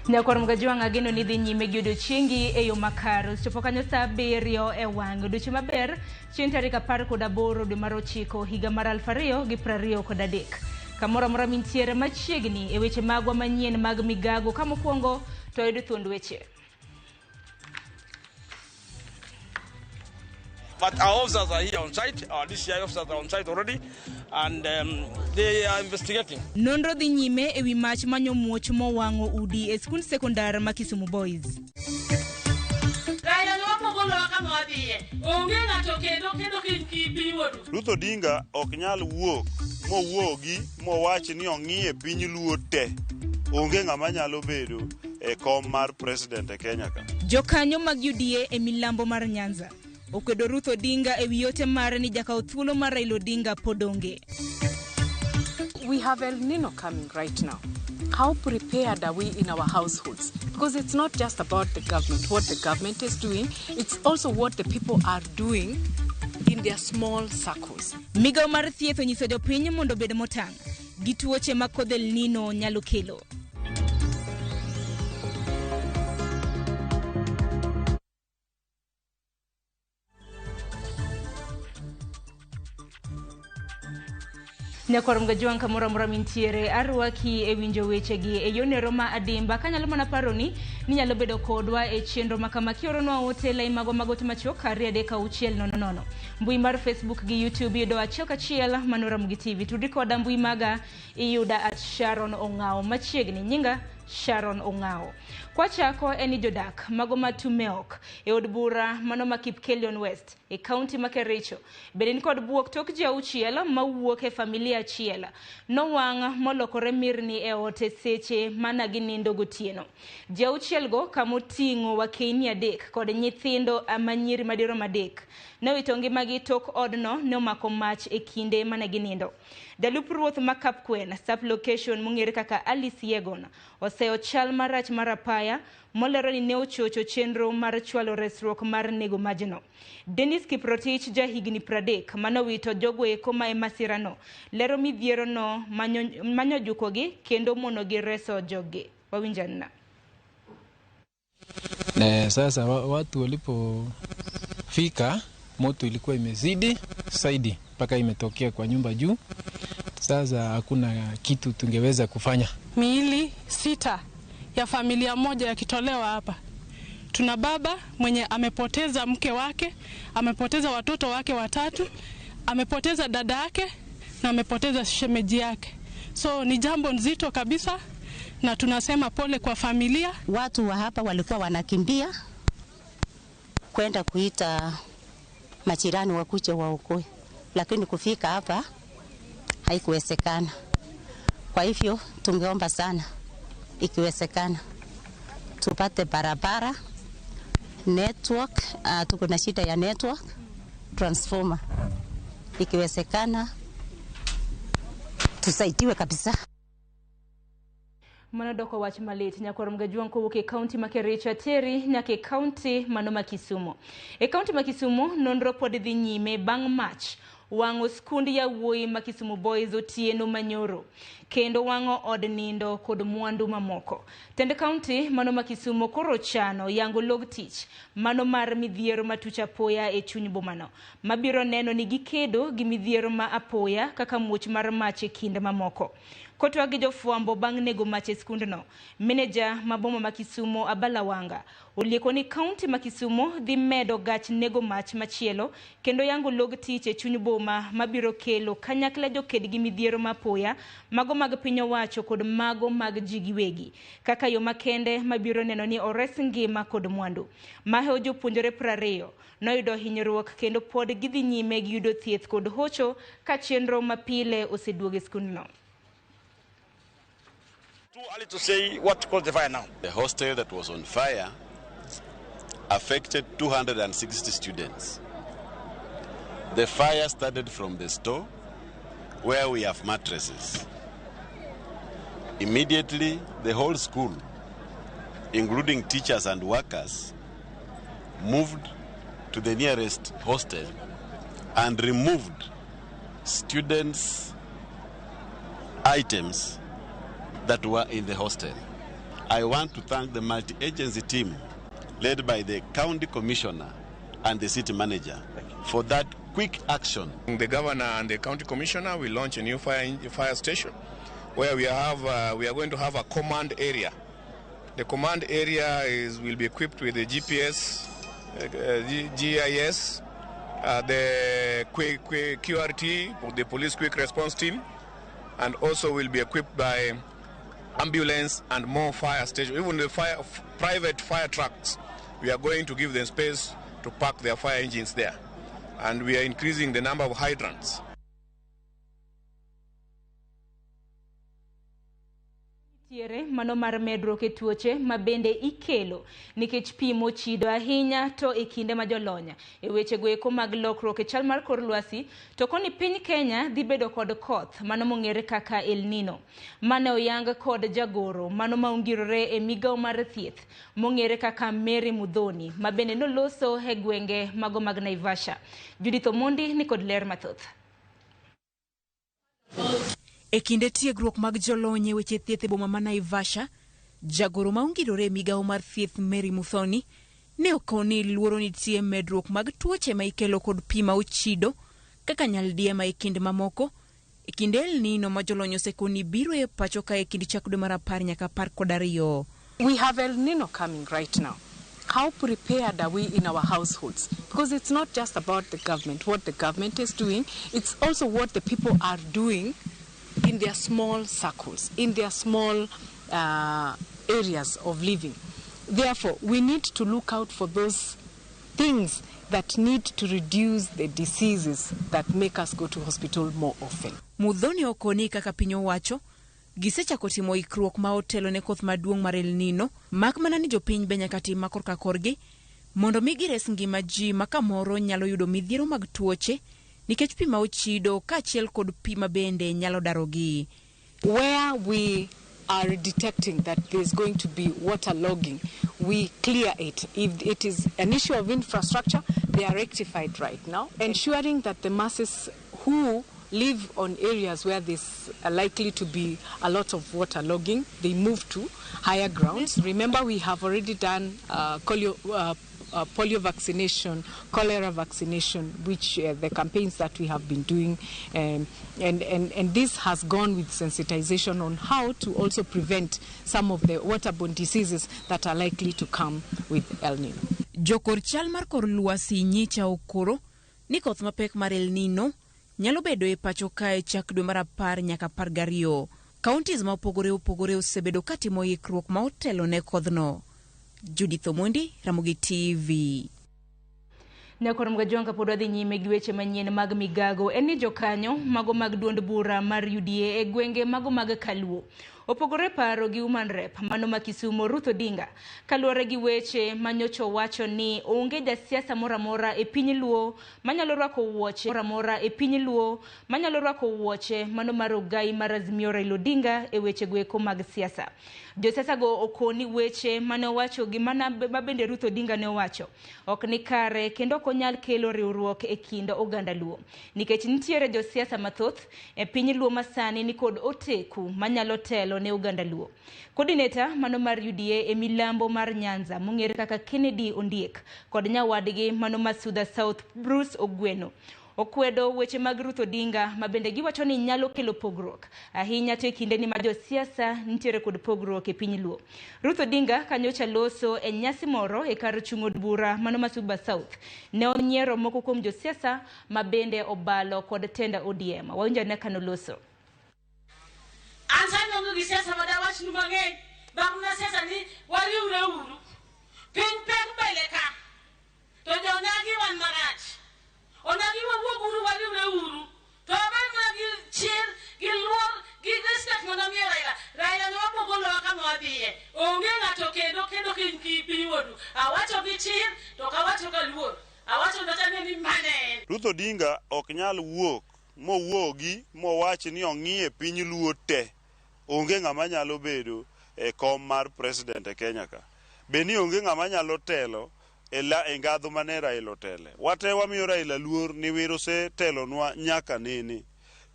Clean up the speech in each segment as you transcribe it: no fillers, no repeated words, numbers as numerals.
Nyakor mgajuang ageno ni dhi nyime gi odiochiengi e yo makaro chopo kanyo saa 7 e wang' odiochieng' maber chieng' tarik 18 dwe mar 9 higa mar 2023 kamoro amora mintiere machiegni e weche magwa manyien mag Migago ka mokwongo to oyud thuond weche. But our officers are here on site, our DCI officers are on site already, and they are investigating. Nonro dhi nyime e wi mach manyo muoch mowang'o udi e skund sekondar ma Kisumu Boys. Ruth Odinga ok nyal wuok mowuogi mowach ni ong'iye piny luo te. Onge ng'ama nyalo bedo e kom mar president e Kenya ka. Jokanyo mag UDA e milambo mar Nyanza okwedo Ruth Odinga e wiyote mare ni jakaw thuolo mar Raila Odinga podonge. We have El Nino coming right now. How prepared are we in our households? Because it's not just about the government, what the government is doing, it's also what the people are doing in their small circles. Migago mar thieth onyiso jopiny mondo bed motang' gi tuoche ma kodh El Nino nyalo kelo. Nyakor mgajuang kamoro amora mintiere arwaki e winjo weche gi e yonero ma adimba kanyalo mana paroni ni nyalo bedo kodwa e chenro makama kioronwa hotel ai mago magote machok 2:600 mbui mar Facebook gi YouTube yudo achiel kachiel Ramogi TV tudri koda mbui maga iyuda @Sharon Ongao machiegni nyinga Sharon Ongao. Kwa chako eni jodak mago matumeok e od bura mano ma Kipkelion West e county ma Kericho bedin kod buok tok jauchiel mawuok e familia achiel no wang' molokore mirni e ote seche mana ginindo gotieno. Jauchiel go kamoting'o wakeni adek kod nyithindo amanyiri madiro madek ne wito ngimagi tok odno ne omako mach e kinde mana ginindo. Dalup ruoth ma Kapkwen sub location mung'ere kaka Alice Yegon oseo chal marach marapaya molero ni ne ochocho chenro mar chwalo resruok mar nego majno. Dennis Kiprotich jahigni 30 manowito jogo eko ma e masirano lero midhiero no manyo jukogi kendo mono gi reso joge. Wawinjana. Sasa watu walipofika moto ilikuwa imezidi zaidi mpaka imetokea kwa nyumba juu. Sasa hakuna kitu tungeweza kufanya. Miili 6 ya familia moja yakitolewa hapa. Tuna baba mwenye amepoteza mke wake, amepoteza watoto wake 3, amepoteza dada yake na amepoteza shemeji yake. So ni jambo nzito kabisa na tunasema pole kwa familia. Watu wa hapa walikuwa wanakimbia kwenda kuita majirani wakuje waokoe, lakini kufika hapa haikuwezekana. Kwa hivyo tungeomba sana ikiwezekana tupate barabara, network, tuko na shida ya network, transformer. Ikiwezekana tusaidiwe kabisa. Manadoko wach malit nyakor mgajuang kowuok e county ma Kericho teri nyaka e county mano ma Kisumu. E county ma Kisumu nonro pod dhi nyime bang' mach wang'o skund yawuoyi ma Kisumu Boys otieno manyoro kendo wang'o od nindo kod mwandu mamoko. Tend county mano ma Kisumu koro chano yango log tich mano mar midhiero matucha apoya e chuny bomano mabiro neno ni gikedo gi midhiero ma apoya kaka muoch mar mach e kinde mamoko. Kotwa gi jofwambo bang' nego mach e skundno. Meneja maboma ma Kisumo Abalawanga olieko ni kaunti ma Kisumo dhi medo gach nego mach machielo kendo yango log tich e chuny boma mabiro kelo kanyakla joked gi midhiero mapoya mago mag piny owacho kod mago mag ji giwegi kaka yo makende mabiro neno ni ores ngima kod mwandu. Mahe jopuonjore 20 noyudo hinyruok kendo pod gidhi nyime gi yudo thieth kod hocho ka chenro mapile oseduogo e skundno. Too early to say what caused the fire now. The hostel that was on fire affected 260 students. The fire started from the store where we have mattresses. Immediately, the whole school, including teachers and workers, moved to the nearest hostel and removed students' items that were in the hostel. I want to thank the multi-agency team led by the county commissioner and the city manager for that quick action. The governor and the county commissioner will launch a new fire station where we are going to have a command area. The command area will be equipped with the GPS, GIS, the QRT, the police quick response team, and also will be equipped by ambulance and more fire stations. Even the private fire trucks, we are going to give them space to park their fire engines there. And we are increasing the number of hydrants. Mano mar medruok e tuoche mabende ikelo nikech pi mochido ahinya to e kinde ma jolonya e weche go eko mag lokruok e chal mar kor lwasi to koni piny Kenya dhi bedo kod koth mano mong'ere kaka El Nino mane oyang kod jagoro mano maongirore e migawo mar thieth mong'ere kaka Mary Mudhoni mabende noloso e gwenge mago mag Naivasha. Judith Omondi ni kod ler mathoth. E kinde tiegruok mag jolony e weche thieth e boma ma Naivasha, jagoro maongirore migawo mar thieth Mary Mudhoni ne okoni luoro nitie medruok mag tuoche ma ikelo kod pi ma ochido kaka nyaldiema e kinde mamoko e kinde El Nino ma jolony osekoni biro e pacho ka e kinde chak dwe mar 10 nyaka 12. We have El Nino coming right now. How prepared are we in our households? Because it's not just about the government, what the government is doing, it's also what the people are doing in their small circles, in their small areas of living. Therefore, we need to look out for those things that need to reduce the diseases that make us go to hospital more often. Mudhoni okoni kaka piny owacho gisechako timo ikruok ma otelo ne koth maduong' mar El Nino mak mana ni jopiny be nyaka tim makor ka korgi mondo mi gires ngima ji ma kamoro nyalo yudo midhiero mag tuoche nikech pi ma ochido kaachiel kod pi ma bende nyalo darogi. Where we are detecting that there's going to be waterlogging, we clear it. If it is an issue of infrastructure, they are rectified right now, ensuring that the masses who live on areas where there's likely to be a lot of waterlogging, they move to higher grounds. Remember, we have already done polio vaccination, cholera vaccination, which the campaigns that we have been doing, and this has gone with sensitization on how to also prevent some of the waterborne diseases that are likely to come with El Nino. Jokor chal mar kor lwasi nyicha okoro ni koth mapek mar El Nino nyalo bedo e pacho kae chak dwe mar 10 nyaka 12. Counties ma opogore osebedo katimo ikruok ma otelo ne kodhno. Judith Omondi, Ramogi TV. Nyakor mgajonga pod wadhi nyime gi weche manyien mag Migago en ni jokanyo mago mag duond bura mar UDA e gwenge mago mag Kaluo opogore paro gi Women Rep mano ma Kisumo Ruth Odinga kaluwore gi weche manyocho wacho ni onge jasiasa moramora e piny Luo manyalo rwako wuoche mano mar ogai mar Azimio Raila Odinga e weche goeko mag siasa. Josiasa go okoni weche mane owacho gi mana bende Ruth Odinga ne owacho ok ni kare kendo konyal kelo riwruok e kind oganda Luo nikech nitiere josiasa mathoth e piny Luo masani ni kod oteku manyalo telo ne oganda Luo. Coordinator mano mar UDA e milambo mar Nyanza mong'ere kaka Kennedy Ondiek kod nyawadgi mano Masuda South Bruce Ogweno okwedo weche mag Ruth Odinga ma bende giwacho ni nyalo kelo pogruok ahinya to e kinde ni ma josiasa nitiere kod pogruok e piny Luo. Ruth Odinga kanyocha loso e nyasi moro e kar chung' od bura mano ma Suba South ne onyiero moko kuom josiasa ma bende obalo kod tenda ODM. Wawinjo ne kano loso. Ansa nongo gi siasa madawach ni mang'eny bang'na siasa ni wariwre uru piny pek mbele ka to jonagi wan marach onagi wawuog uru wariwre uru to abang'na gi chir gi luor gi respect mondo miye Raila ne wapogolo kama wadhiye onge ng'ato kendo piny wodu awacho gi chir to kawacho ka luor awacho ndachane ni mane Ruth Odinga ok nyal wuok mowuogi mowach ni ong'iye piny Luo te. Onge ng'ama nyalo bedo e kom mar president e Kenya ka. Beni onge ng'ama nyalo telo e ngadho mane Raila otele. Wate wamiyo Raila luor ni wiro se telonwa nyaka nene.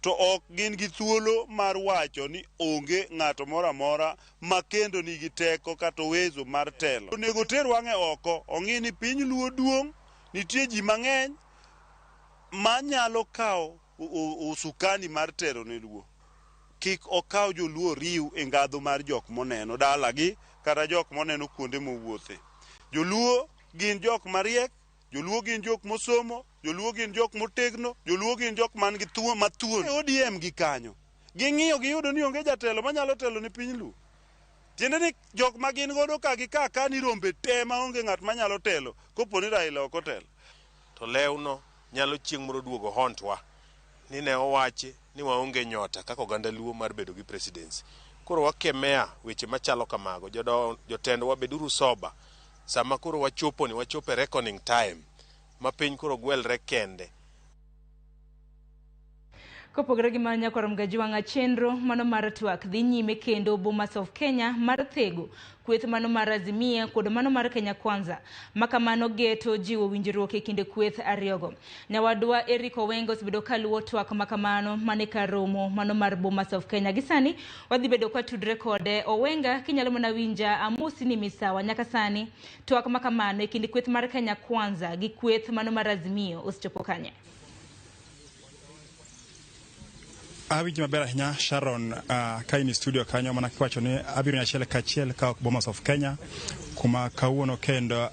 To ok gin gi thuolo mar wacho ni onge ng'ato mora mora ma kendo nigi teko kata wezo mar telo. Onego ter wang'e oko, ong'i ni piny Luo duong', nitie ji mang'eny ma nyalo kawo usukani mar tero ne Luo. Kik okaw joluo riu e ngadho mar jok moneno dalagi kata jok moneno kuonde mowuothe. Joluo gin jok mariek, joluo gin jok mosomo, joluo gin jok motegno, joluo gin jok man gi thuo mathuon. ODM gi kanyo. Ging'iyo giyudo ni onge jatelo manyalo telo ne piny Luo. Tiende ni jok ma gin godo ka gi ka ni rombe te ma onge ng'at manyalo telo kopo ni Raila ok otelo. To lewno nyalo chieng' moro duogo hontwa ni ne owachi ni waonge nyota kaka oganda Luo mar bedo gi presidency. Koro wakemea weche machalo kamago. Jotend wabeduru soba sama koro wachopo e reckoning time ma piny koro gwelre kende. Kopogore gi manya korom gajiwanga chenro mano mar twak dhi nyime kendo Bomas of Kenya mar thego kweth mano mar Azimia kod mano mar Kenya Kwanza makamano geto jiwo winjruok e kinde kweth ariyogo. Nyawadwa Eric Owengo osebedo kaluwo twak makamano mane karomo mano mar Bomas of Kenya. Gisani wadhi bedo kwa tudre kode. Owenga kinyalo mana winja amosi ni misawa nyaka sani twak makamano e kinde kweth mar Kenya Kwanza gi kweth mano mar Azimia osechopo kanye. Awinjo maber ahinya Sharon kaini studio kanyo mana kiwacho ni abiro nyachiel kachiel ka Bomas of Kenya kuma kawuono kendo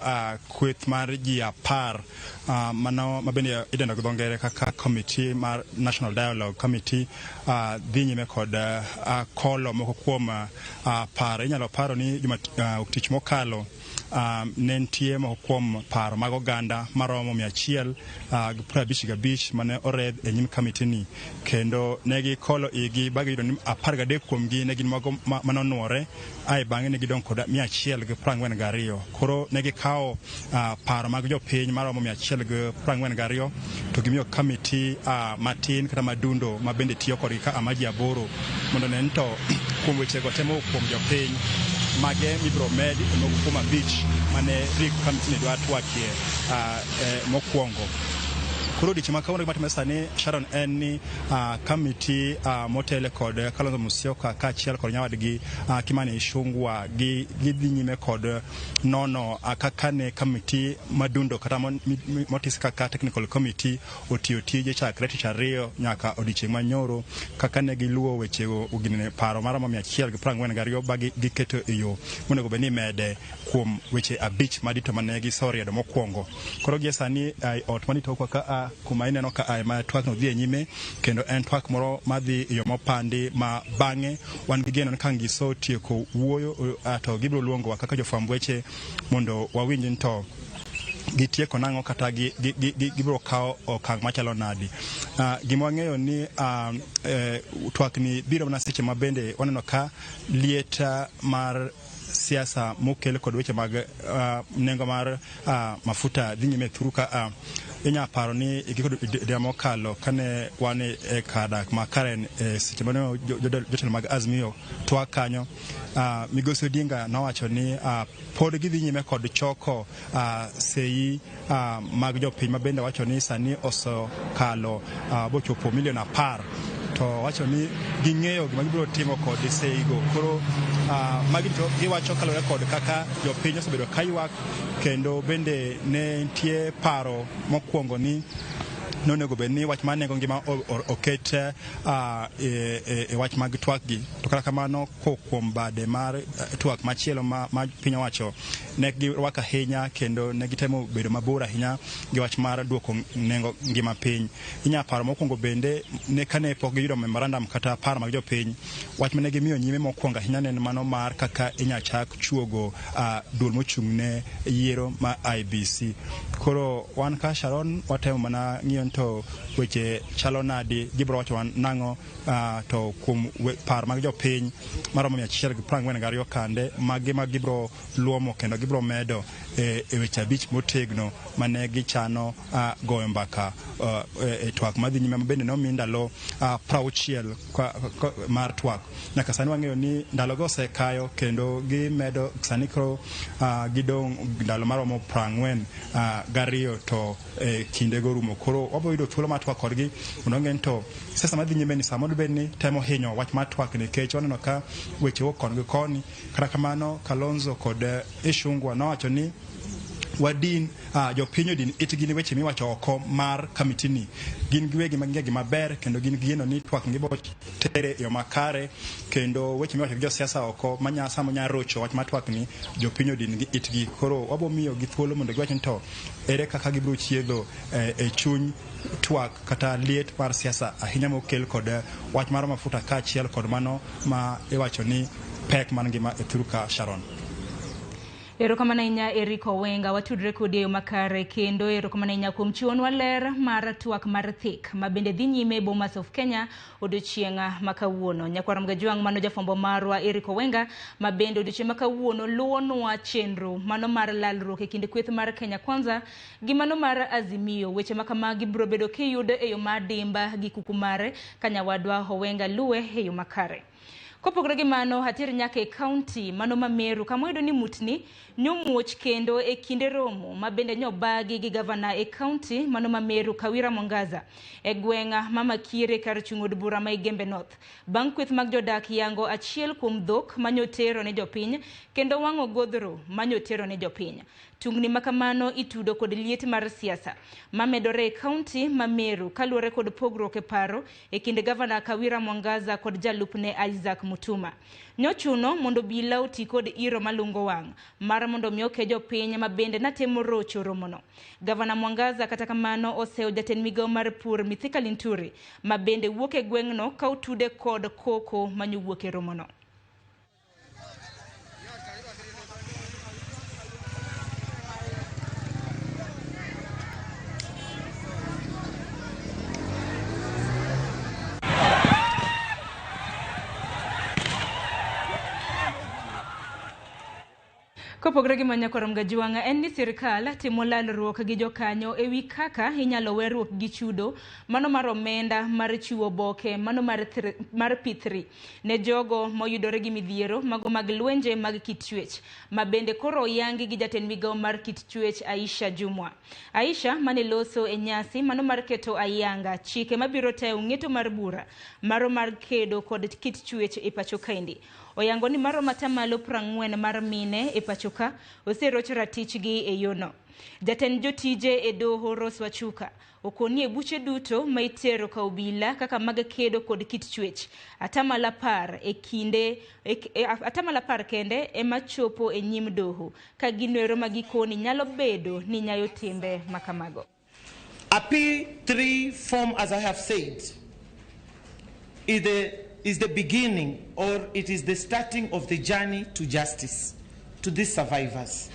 kweth mar ji 10 mano mabende idendo gi dhongere kaka committee mar National Dialogue Committee dhi nyime kod kolo moko kuom paro. Inyalo paro ni tich mokalo ne nitie moko kuom paro mag oganda maromo 155 mane oredh e nyim committee ni kendo negi kolo igi bagi yudo ni 13 kuom gi ne gin mago manonuore ai bang'e ne gidong kod 142. Koro negi kawo paro mag jopiny maromo 142 to gimiyo committee matin kata madundo ma bende tiyo kod ka amaji 8 mondo ne to kuom weche go temo kuom jopiny mage ibro med no kuma beach mane rik committee ne dwa twakie mokwongo. Kuro dichi makawuono gimatime sani Sharon en ni committee motele kod Kalonzo Musyoka kaachiel kod nyawadgi Kimani Ichung'wah gidhi nyime kod nono kaka ne committee madundo kata motis kaka technical committee otiyo tije chakre tich ariyo nyaka odiochieng' manyoro kaka ne giluwo wechego uginene paro maromo 142 bagi giketo e yo monego bed ni mede kuom weche 5 madito mane gisoriedo mokwongo. Koro gie sani ot manito ka kuma ineno ka ma twak no dhi nyime kendo en twak moro madhi yo mopandi ma bang'e wan gi geno ka ngiso tieko wuoyo to gibiro luongo kaka jofwamb weche mondo wawinj ni to gitieko nang'o kata gibiro kawo okang' machalo nadi. Gima wang'eyo ni twak ni biro na seche mabende waneno ka lieta mar siasa mokel kod weche mag nengo mar mafuta dhi nyime thuru ka inya paro ni demokalo kane wan e kadak ma Karen seche mane jotelo mag Azimio twa kanyo Migosi Odinga nowacho ni pod gidhi nyime kod choko sei mag jopiny mabende wacho ni sani osokalo bochopo milion 10 to wacho ni ging'eyo gima gibiro timo kod seigo. Koro magi to giwacho kalore kod kaka jopiny osebedo kaywak kendo bende ne nitie paro mokwongo ni nonego bed ni wach mar nengo ngima oket wach mag twak gi to kata kamano kuom bade mar twak machielo ma piny owacho ne girwako ahinya kendo ne gitemo bedo mabor ahinya gi wach mar duoko nengo ngima piny. Inya paro mokwongo bende ne kane pok giyudo memorandum kata paro mag jopiny, wach mane gimiyo nyime mokwongo ahinya ne mano mar kaka inya chak chuogo duol mochung'ne yiero ma IBC. Koro wan ka Sharon watemo mana ng'iyo to weche chalo nadi, gibro wacho nang'o to kuom paro mag jopiny maromo 142 kande magi ma gibro luomo kendo gibro medo e weche 5 motegno mane gichano goyo mbaka e twak madhi nyime mabende nomi ndalo 60 mar twak. Nyaka sani wang'eyo ni ndalogo osekayo kendo gimedo sani koro gidong' ndalo maromo 42 to kinde gorumo. Koro wabo yudo thuolo mar twak kodgi mondo ng'en to sesa madhi nyime ni samo bed ni temo hinyo wach mar twak nikech waneno ka weche wuok koni gi koni. Kata kamano Kalonzo kod Ishungwa nowacho ni wadin jopiny odin itgi ni weche miwacho oko mar kamitini gin giwegi mang'egi maber kendo gin gino ni twak ngibo tere yo makare kendo weche miwacho gi josiasa oko manyasa monya rocho wach mar twak ni jopiny odin gi itgi. Koro wabo miyo gi thuolo mondo giwach to ere kaka gibro chiedho e chuny twak kata liet mar siasa ahinya mokel kod wach mar mafuta ka achiel kod mano ma iwacho ni pek man ngima e thuru ka Sharon. Erokamano ahinya Eric Owenga, watudre kodi eyo makare kendo erokamano ahinya kuom chiwonwa ler mar twak mar thik mabende dhi nyime Bomas of Kenya odiochieng' makawuono. Nyakwaram Gajwang' mano jafwambo marwa Eric Owenga mabende odiochieng' makawuono luonwa chenro mano mar lalruok e kinde kweth mar Kenya Kwanza gi mano mar Azimio. Weche makamagi biro bedo kiyudo eyo madimba gi kuku mare kanyawadwa Owenga luwe eyo makare. Kopogore gi mano hatiri nyaka e kaunti mano ma Meru kama iyudo ni mutni nyomuoch kendo e kinde romo mabende nyobagi gi gavana e kaunti mano ma Meru Kawira Mwangaza e gweng'a mama Kiere kar chung' od bura ma Igembe North. Bang' kweth mag jodak yango achiel kuom dhok manyotero ne jopiny kendo wang'o godhro manyotero ne jopiny. Tungni makamano itudo kod liet mar siasa mamedore e kaunti ma Meru kaluwore kod pogruok e paro e kinde gavana Kawira Mwangaza kod jalupne Isaac Mutuma. Nyochuno mondo bila oti kod iro malungo wang' mar mondo miyo ke jopiny mabende natemo rocho romono. Gavana Mwangaza kata kamano oseo jatend migawo mar pur Mithika Linturi mabende wuok e gweng'no ka utude kod koko manyowuok e romono. Kopogore gi Nyakwaram Gajwang' en ni sirkal timo lalruok gi jokanyo ewi kaka inyalo weruok gi chudo mano mar omenda mar chiwo boke mano mar P3 ne jogo moyudore gi midhiero mago mag lwenje mag kit chwech mabende koro yangi gi jatend migawo mar kit chwech Aisha Jumwa. Aisha mane loso e nyasi mano mar keto ayanga chike mabiro tayo ng'eto mar bura maro mar kedo kod kit chwech e pacho kaendi. Oyango ni maro matamalo 40 mar mine e pachoka oseroch ratichgi e yono. Jatend jotije e doho Rose Wachuka okoni e buche duto ma itero ka obila kaka mag kedo kod kit chwech atamala par kende ema chopo e nyim doho ka ginwero magikoni nyalo bedo ni nyayo timbe makamago. A P3 form, as I have said, is the beginning, or it is the starting of the journey to justice to these survivors.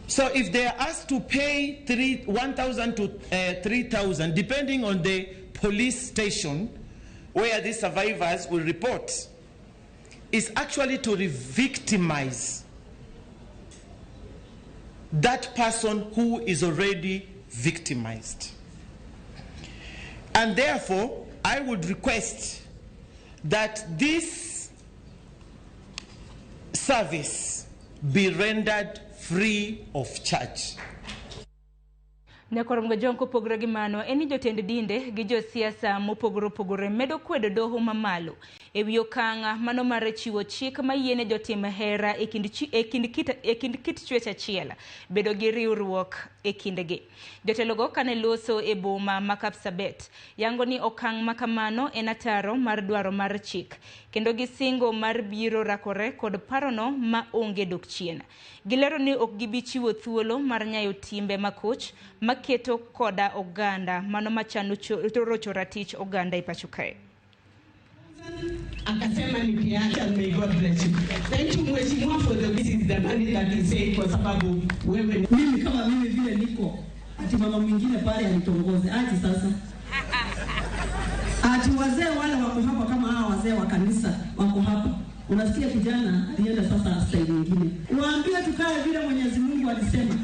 So if they are asked to pay 1,000 to 3,000, depending on the police station where these survivors will report, is actually to re-victimize that person who is already victimized. And therefore, I would request that this service be rendered free of charge. Nyakwaram Gajwang' kopogore gi mano eni jotend dinde gi josiasa mopogore opogore medo kwedo doho mamalo e wi okang' mano mar chiwo chik mayiene jotim hera e kind kit chwech achiel bedo gi riwruok e kindgi. Jotelogo kane loso e boma ma Kapsabet yango ni okang' makamano en ataro mar dwaro mar chik kendo gisingo mar biro rakore kod parono ma onge dok chien. Gilero ni ok gibi chiwo thuolo mar nyayo timbe makoch maketo koda oganda mano machano rocho ratich oganda e pacho kae. Akasema nikiacha, may God bless you. Thank you mheshimiwa for the visit, the money that he said, kwa sababu wewe mimi kama mimi vile niko ati mama mwingine pale anitongoze ati sasa ati wazee wale wako hapa kama hawa wazee wa kanisa wako hapa. Unasikia kijana alienda sasa side nyingine. Waambie tukae vile Mwenyezi Mungu alisema.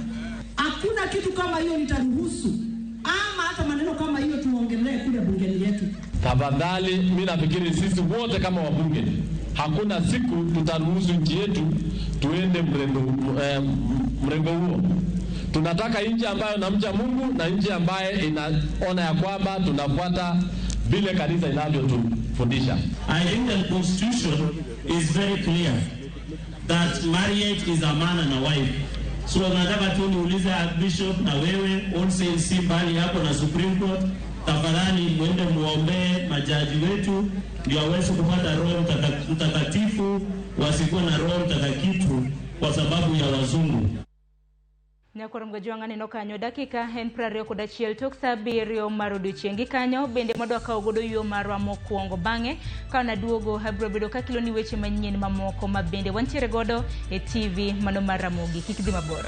Hakuna kitu kama hiyo nitaruhusu. Ama hata maneno kama hiyo tuongelee kule bungeni yetu. Tafadhali mimi nafikiri sisi wote kama wabunge hakuna siku tutaruhusu nchi yetu tuende mrengo huo. Tunataka nchi ambayo inamcha Mungu na nchi ambayo inaona ya kwamba tunafuata vile kanisa inavyotufundisha. I think the constitution is very clear that marriage is a man and a wife. So nataka tu niulize Bishop na wewe also si mbali hapo na Supreme Court, tafadhali mwende muombe majaji wetu ndio waweze kupata Roho Mtakatifu, wasikuwe na Roho Mtakatifu kwa sababu ya wazungu. Nyakorom juang'ani no kanyo dakika en 21 tok saa 7 mar odiechieng' kanyo bende madwa kawo godo yo marwa mokwongo bang'e ka naduogo abiro bedo ka kilo ni weche manyien mamoko ma bende wantiere godo e TV mano mar Ramogi. Kik dhi mabor.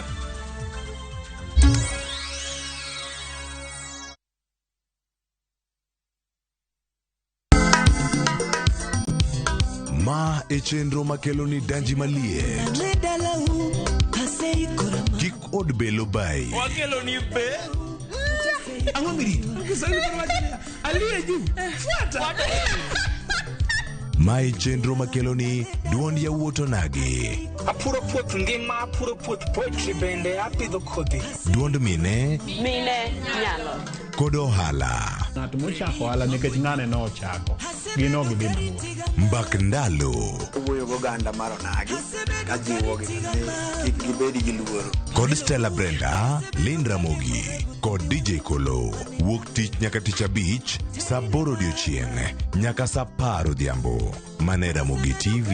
Ma e chenro makelo ni danji malie. Kik od belo bai. Wakelo ni be. Ang'o miri? Aliye juu. Fuata. Ma e chenro makelo ni duond yawuoto nagi. Apuro puoth ngima, apuro puoth poetry bende, apidho kodhi. Duond mine. Mine nyalo. Kod ohala. Ng'at mochako ohala nikech ng'ane no ochako. Gino gi bimo. Mbak ndalo. Wuoyo goganda mar onagi. Kajiwo gi gibedi gi luoro. Kod Stella Brenda, Lynn Ramogi, kod DJ Kolo. Wuok tich nyaka tich abich, saa 8 odiechieng' nyaka saa 10 odhiambo. Mane Ramogi TV.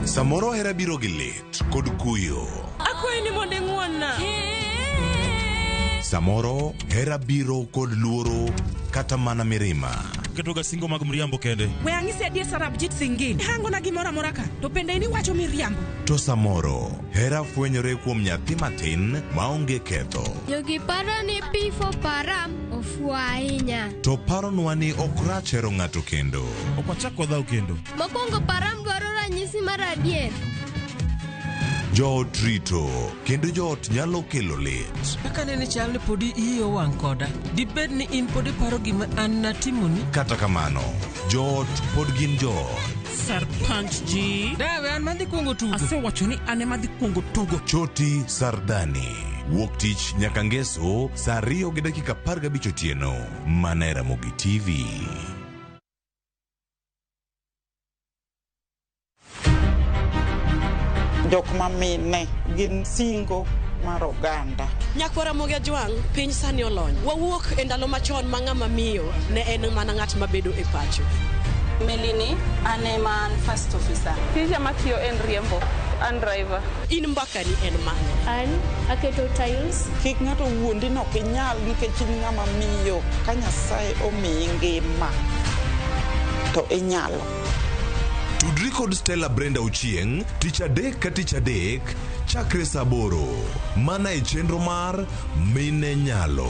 Samoro hera biro gi lit kod kuyo. Akwai ni monde ng'wonna. Samoro hera biro kod luoro kata mana mirima. Ketoga singo mag mriambo kende. We ang'isi adier Sarab Jit Singin. Hango na gimora moraka. To pende ni wacho miriambo. To samoro hera fwenyore kuom nyathi matin maonge ketho. Jogi paro ni pi for param ofua ahinya. To paronwa ni ok rach hero ng'ato kendo. Ok wachak wadhaw kendo. Mokwongo param dwaro ranyisi mar adier. Joot rito kendo joot nyalo kelo lit. Kaka nene chal ni podi iyo wang' koda. Dibed ni in podi paro gima an natimoni. Kata kamano, joot pod gin joot. Sarpanch ji. Dawe an madhi kuongo tugo. Asewacho ni an ema dhi kuongo tugo. Choti Sardani. Wuok tich nyaka ngeso saa 2:15 otieno. Mana Ramogi TV. Jok mamine gin singo mar oganda. Nyakwara Mogia Jwang, piny sani olony. Wawuok e ndalo machon ma ng'ama miyo ne en mana ng'at mabedo e pacho. Melini, ane man first officer. Tija matiyo en riembo, an driver. In Mbaka ni en mane? An aketo tiles. Kik ng'ato wuondi no kinyal nikech in ng'ama miyo. Ka Nyasaye omiyi ngima to inyalo. Tudri kod Stella Brenda Ochieng, tich adek ka tich adek, chakre saa 8, mana e chenro mar Mine Nyalo.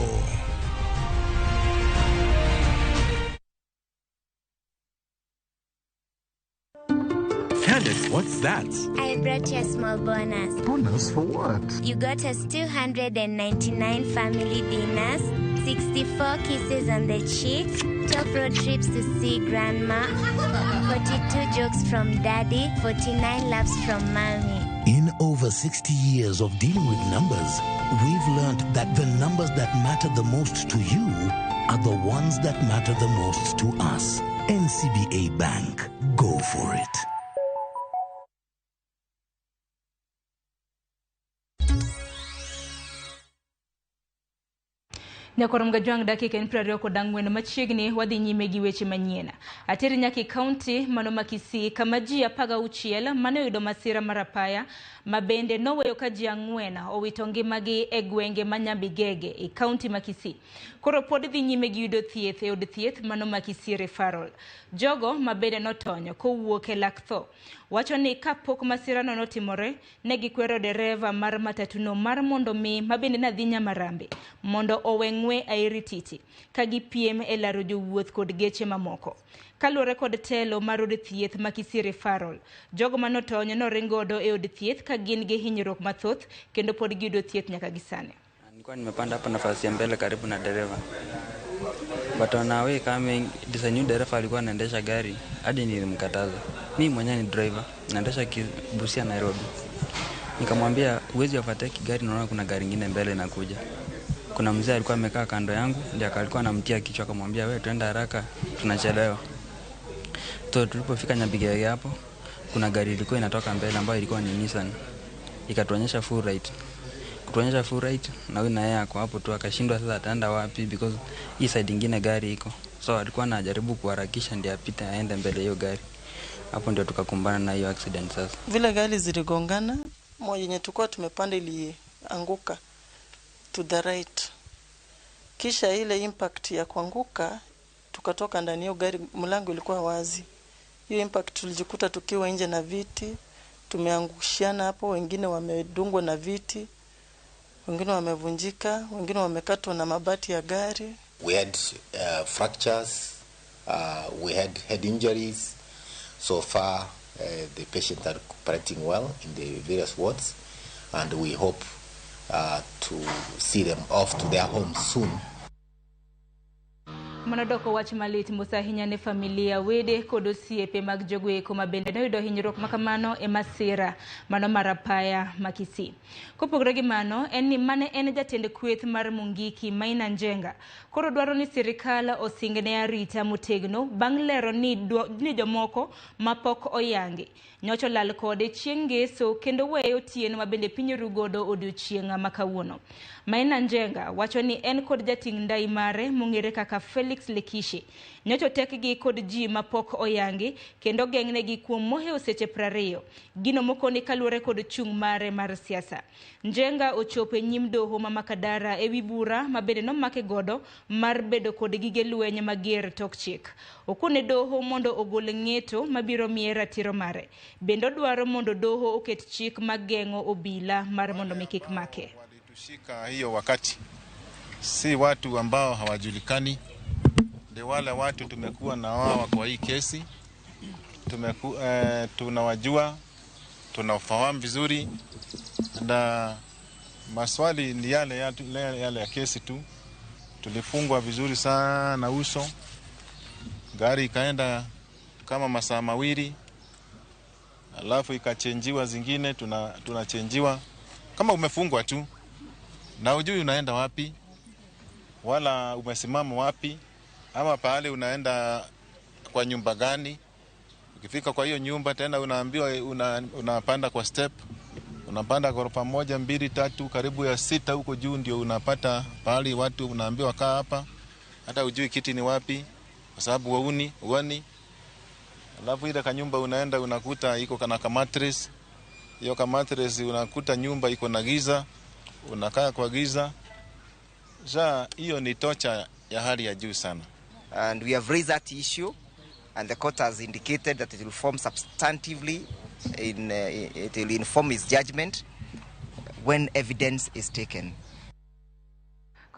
Candace, what's that? I brought you a small bonus. Bonus for what? You got us 299 family dinners, 64 kisses on the cheek, 12 road trips to see grandma, 42 jokes from daddy, 49 laughs from mommy. In over 60 years of dealing with numbers, we've learned that the numbers that matter the most to you are the ones that matter the most to us. NCBA Bank. Go for it. Nyakorom gajwang dakika en 24 machiegni wadhi nyime gi weche manyien. Ateri nyaki kaunti mano ma Kisii kama ji 16 mane oyudo masira mar apaya mabende noweyo ka ji 4 owito ngimagi e gwenge ma Nyambigege e kaunti ma Kisii. Koro pod dhi nyime gi yudo thieth e od thieth mano ma Kisii referral. Jogo mabende notonyo kowuok e lak tho. Wacho ni kapok masira no notimore ne gikwero dereva mar matatuno mar mondo mi mabende nadhi Nyamarambe mondo oweng'we airititi ka gipiem e laro jowuoth kod geche mamoko. Kaluwore kod telo mar od thieth ma Kisii referral, jogo manotonyo noringodo e od thieth ka gin gi hinyruok mathoth kendo pod giyudo thieth nyaka gisane. Nilikuwa nimepanda hapa nafasi ya mbele karibu na dereva. But on our way coming, this new dereva alikuwa anaendesha gari hadi nilimkataza. Mimi mwenyewe ni driver, naendesha Busia Nairobi. Nikamwambia uwezi overtake gari, naona kuna gari nyingine mbele inakuja. Kuna mzee alikuwa amekaa kando yangu, ndiye alikuwa anamtia kichwa, akamwambia wewe twenda haraka, tunachelewa. Tulipofika Nyambigege hapo, kuna gari ilikuwa inatoka mbele ambayo ilikuwa ni Nissan. Ikatuonyesha full right. Kutuonyesha full right na wewe na yeye ako hapo tu akashindwa sasa ataenda wapi because hii side nyingine gari iko. So alikuwa anajaribu kuharakisha ndiye apite aende mbele hiyo gari. Hapo ndio tukakumbana na hiyo accident sasa. Vile gari ziligongana, moja yenye tulikuwa tumepanda ilianguka to the right. Kisha ile impact ya kuanguka tukatoka ndani ya gari, mlango ulikuwa wazi. Hiyo impact tulijikuta tukiwa nje na viti, tumeangushiana hapo, wengine wamedungwa na viti, wengine wamevunjika, wengine wamekatwa na mabati ya gari. We had fractures, we had head injuries. So far, the patients are recuperating well in the various wards, and we hope to see them off to their homes soon. Manodoko wach malit mosahinya ne familia wede kod osiepe mag jogoeko mabende noyudo hinyruok makamano e masira mano mar apaya ma Kisii. Kopogore gi mano en ni mane en jatend kweth mar Mungiki Maina Njenga koro dwaro ni sirikal osingne arita motegno bang' lero ni jomoko mapok oyangi nyocho lal kode chieng' ngeso kendo weyo tien mabende piny rugodo odiochieng' makawuono. Maina Njenga wacho ni en kod jating' ndai mare mong'ere kaka Felix Lekishi nyocho tekgi kod ji mapok oyangi kendo geng'negi kuom mohewo seche 20 gino mokoni kaluwore kod chung' mare mar siasa. Njenga ochopo e nyim doho ma Makadara ewi bura mabende nomake godo mar bedo kod gige lweny mager tok chik. Okone doho mondo ogol ng'eto mabiro miye ratiro mare. Bendo dwaro mondo doho oket chik mageng'o obila mar mondo mikik make. Walitushika hiyo wakati si watu ambao hawajulikani, ndio wale watu tumekuwa na wao kwa hii kesi. Tunawajua, tunafahamu vizuri, na maswali ni yale ya kesi tu. Tulifungwa vizuri sana uso, gari ikaenda kama masaa 2, alafu ikachenjiwa zingine, tunachenjiwa kama umefungwa tu na hujui unaenda wapi wala umesimama wapi ama pale unaenda kwa nyumba gani. Ukifika kwa hiyo nyumba tena unaambiwa unapanda kwa step, unapanda ghorofa 1, 2, 3 karibu ya 6 huko juu ndio unapata pale watu unaambiwa kaa hapa, hata hujui kiti ni wapi kwa sababu uoni. Alafu ile kanyumba unaenda unakuta iko kana mattress. Hiyo mattress unakuta nyumba iko na giza, unakaa kwa giza. Hiyo ni torture ya hali ya juu sana. And we have raised that issue, and the court has indicated that it will form substantively it will inform its judgment when evidence is taken.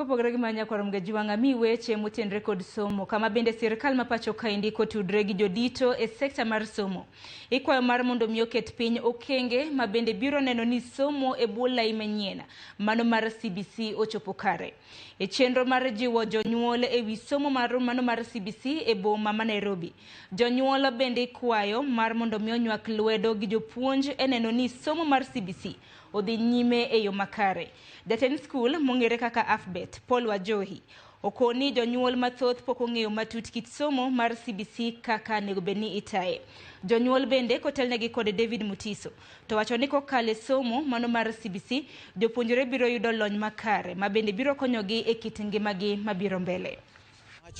Kopogore gi manya kwarom ga jiwanga mi weche motenre kod somo kama bende sirkal mapacho ka indiko tudre gi jodito e sekta mar somo. Ikwayo mar mondo mi oket piny okenge ma bende biro neno ni somo e bwo lai manyien mano mar CBC ochopo kare. E chenro mar jiwo jonyuol e wi somo mano mar CBC e boma ma Nairobi. Jonyuol bende kwayo mar mondo mi onywak lwedo gi jopuonj e neno ni somo mar CBC odhi nyime e yo makare. Jatend skul mong'ere kaka Afbet, Paul Wajohi, okoni jonyuol mathoth pok ong'eyo matut kit somo mar CBC kaka nego beni itaye. Jonyuol bende kotelnegi kod David Mutiso, to wacho ni kokale somo mano mar CBC, jopuonjre biro yudo lony makare, ma bende biro konyogi e kit ngimagi mabiro mbele.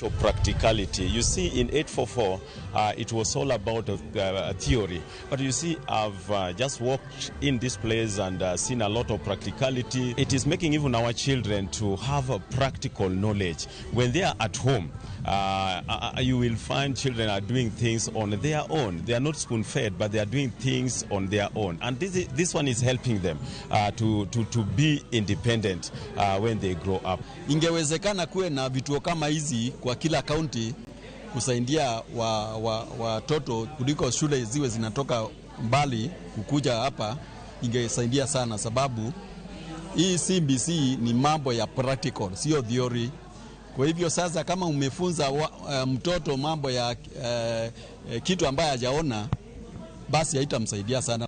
Of practicality. You see, in 844, it was all about theory. But you see, I've just walked in this place and seen a lot of practicality. It is making even our children to have a practical knowledge. When they are at home, you will find children are doing things on their own. They are not spoon-fed, but they are doing things on their own. And this one is helping them to be independent when they grow up. Ingewezekana kuwe na vituo kama hizi kwa kila kaunti kusaidia watoto kuliko shule ziwe zinatoka mbali kukuja hapa, ingesaidia sana, sababu hii CBC ni mambo ya practical, sio theory. Kwa hivyo sasa kama umefunza mtoto mambo ya kitu ambaye hajaona, basi haitamsaidia sana.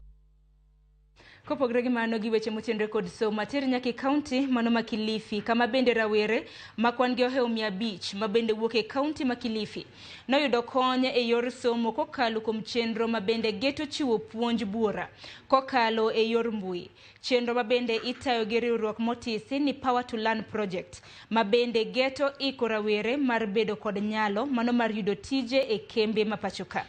Kopogore gi mano gi weche motenre kod somo mater nyaka kaunti mano ma Kilifi kama bende rawere makwan gi oheo 500 ma bende wuok e kaunti ma Kilifi noyudo kony e yor somo kokalo kuom chenro ma bende geto chiwo puonj buora kokalo e yor mbui. Chenro ma bende itayo gi riwruok motisi ni Power to Learn Project ma bende geto iko rawere mar bedo kod nyalo mano mar yudo tije e kembe mapachoka.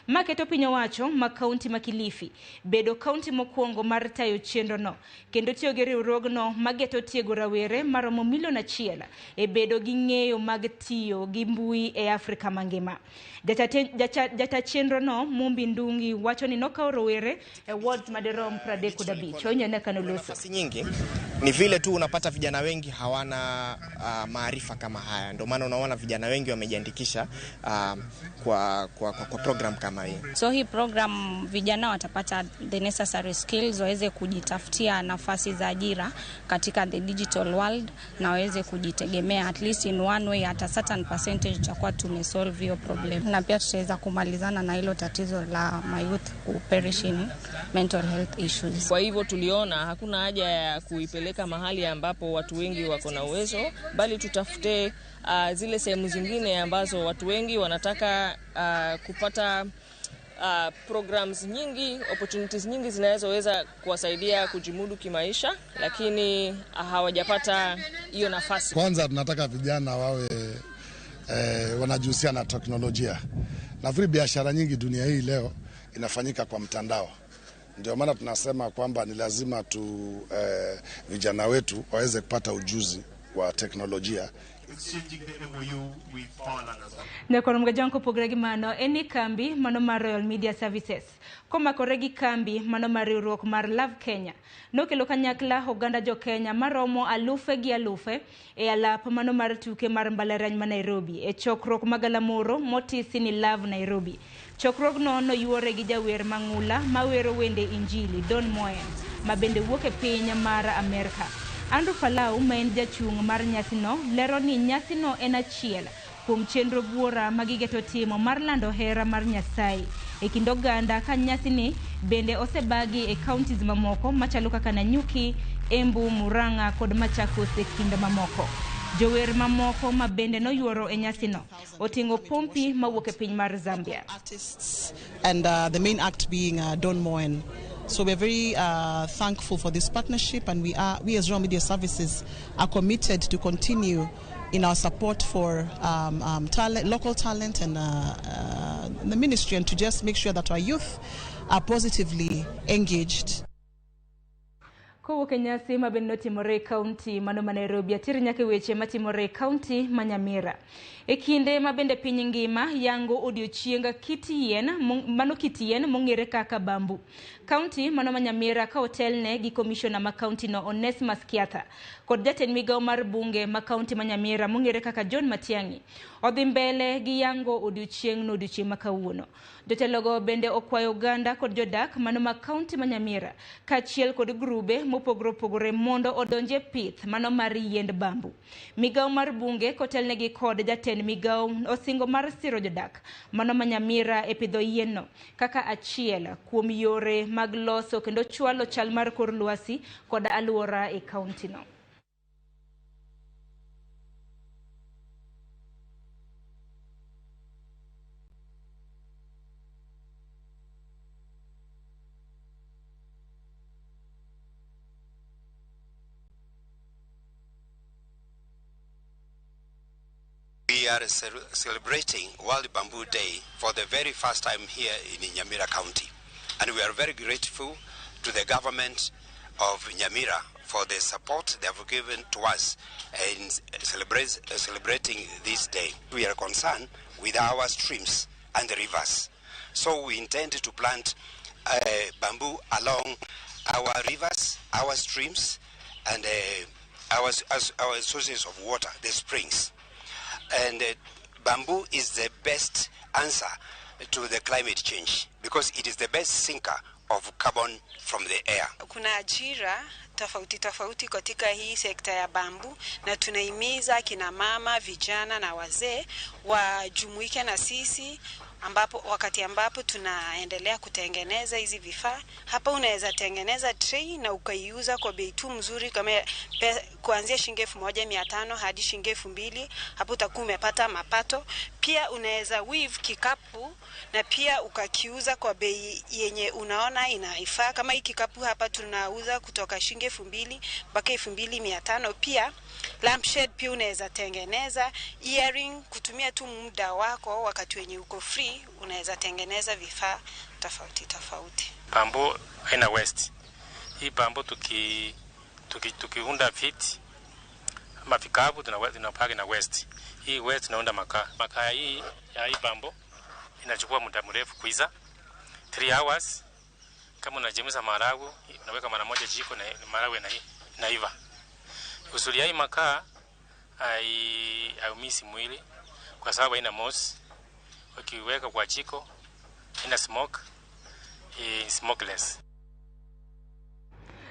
Maketo piny owacho ma kaunti ma Kilifi bedo kaunti mokwongo mar tayo chenro no kendo tiyo gi riwruogno mageto tiego rawere maromo 1 million e bedo gi ng'eyo mag tiyo gi mbui e Afrika mangima. Jata chenro no Mumbi Ndungi wacho ni nokawo rawere e wards maderom 35 onyane kanoloso. Nafasi nyingi ni vile tu unapata vijana wengi hawana maarifa kama haya, ndio maana unaona vijana wengi wamejiandikisha kwa program kama hii. So hii program vijana watapata the necessary skills waweze kujitafutia nafasi za ajira katika the digital world na waweze kujitegemea at least in one way, at a certain percentage tutakuwa tumesolve hiyo problem, na pia tutaweza kumalizana na hilo tatizo la my youth ku perish in mental health issues. Kwa hivyo tuliona hakuna haja ya kuipeleka mahali ambapo watu wengi wako na uwezo, bali tutafute zile sehemu zingine ambazo watu wengi wanataka kupata programs nyingi, opportunities nyingi zinazoweza kuwasaidia kujimudu kimaisha, lakini hawajapata hiyo nafasi. Kwanza tunataka vijana wawe wanajihusisha na teknolojia. Nafikiri biashara nyingi dunia hii leo inafanyika kwa mtandao. Ndio maana tunasema kwamba ni lazima vijana wetu waweze kupata ujuzi wa teknolojia. Nekorom gajanko pogregi mano eni kambi mano mar Royal Media Services koma koregi kambi mano mar riwruok mar Love Kenya nokelo kanyakla oganda jo Kenya maromo alufe gi alufe e alap mano mar tuke mar mbalariany ma Nairobi e chokruok magalamoro motisi ni Love Nairobi. Chokruok no noyuore gi jawer mang'ula mawero wende injili Don Moen ma bende wuok e piny mar Amerika. Andrew Falau ma en jachung' mar nyasino lero ni nyasino en achiel kuom chenro buora magigeto timo mar lando hera mar Nyasaye e kind oganda ka nyasini bende osebagi e counties mamoko machalo kaka Nanyuki, Embu, Murang'a kod Machakos e kind mamoko. Jower mamoko ma bende noyuoro e nyasino otingo pompi mawuok e piny mar Zambia. And the main act being Don Moen. So we're very thankful for this partnership, and we as Rural Media Services are committed to continue in our support for local talent and the ministry, and to just make sure that our youth are positively engaged. Kowuok e nyasi mabende notimore kaunti mano ma Nairobi, atiri nyaka weche matimore kaunti ma Nyamira. E kinde mabende piny ngima yango odiochienga kit yien mong'ere kaka bambu. Kaunti mano ma Nyamira ka otelne gi komishona ma kaunti no Onesmus Kiatha kod jatend migawo mar bunge ma kaunti ma Nyamira mong'ere kaka John Matiang'i odhi mbele gi yango odiochieng' ma kawuono. Jotelogo bende okwayo oganda kod jodak mano ma kaunti ma Nyamira kaachiel kod grube mopogore opogore mondo odonje pith mano mar yiend bambu. Migawo mar bunge kotelnegi kod jatend migawo osingo mar siro jodak mano ma Nyamira e pidho yien no kaka achiel kuom yore mag loso kendo chwalo chal mar kor lwasi kod aluora e kaunti no. We are celebrating World Bamboo Day for the very first time here in Nyamira County. And we are very grateful to the government of Nyamira for the support they have given to us in celebrating this day. We are concerned with our streams and the rivers. So we intend to plant bamboo along our rivers, our streams, and our sources of water, the springs. And bamboo is the best answer to the climate change because it is the best sinker of carbon from the air. Kuna ajira tofauti katika hii sekta ya bambu na tunahimiza kina mama, vijana na wazee wajumuike na sisi wakati ambapo tunaendelea kutengeneza hizi vifaa. Hapa unaweza tengeneza tray na ukaiuza kwa bei tu mzuri kama kuanzia shilingi 1,500 hadi shilingi 2,000. Hapo utakuwa umepata mapato. Pia unaweza weave kikapu na pia ukakiuza kwa bei yenye unaona inaifaa. Kama hii kikapu hapa tunauza kutoka shilingi 2,000 mpaka 2,500. Pia lampshade pia unaweza tengeneza, earring, kutumia tu muda wako wakati wenye uko free unaweza tengeneza vifaa tofauti. Bambu haina waste. Hii bambu tukiunda fit ama vikapu tunapaka na waste. Hii waste tunaunda makaa. Makaa hii ya hii bambu inachukua muda mrefu kuiza 3 hours. Kama unachemsha maharagwe unaweka mara moja jiko na maharagwe inaiva. Usuli ya hii makaa haumisi mwili kwa sababu haina moss. Ukiweka kwa jiko ina smoke, smokeless.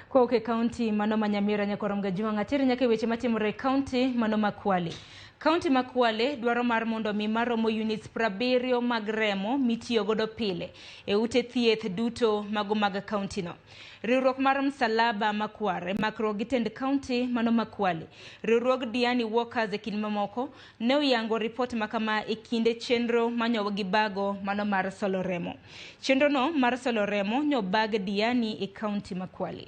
Kwa uke county mano ma Nyamira nyakoramga juang atiri nyake weche matimore county mano ma Kwale. County ma Kwale dwaro mar mondo mi maromo units 70 mag remo mitiyo godo pile e ute thieth duto mago mag county no. Riwruok mar Msalaba Makwar makro gitend county mano ma Kwale. Riwruok Diani Workers e kind mamoko ne oyango report makama e kinde chenro manyo gi bago mano mar solo remo. Chenro no mar solo remo nyo bag Diani e county ma Kwale.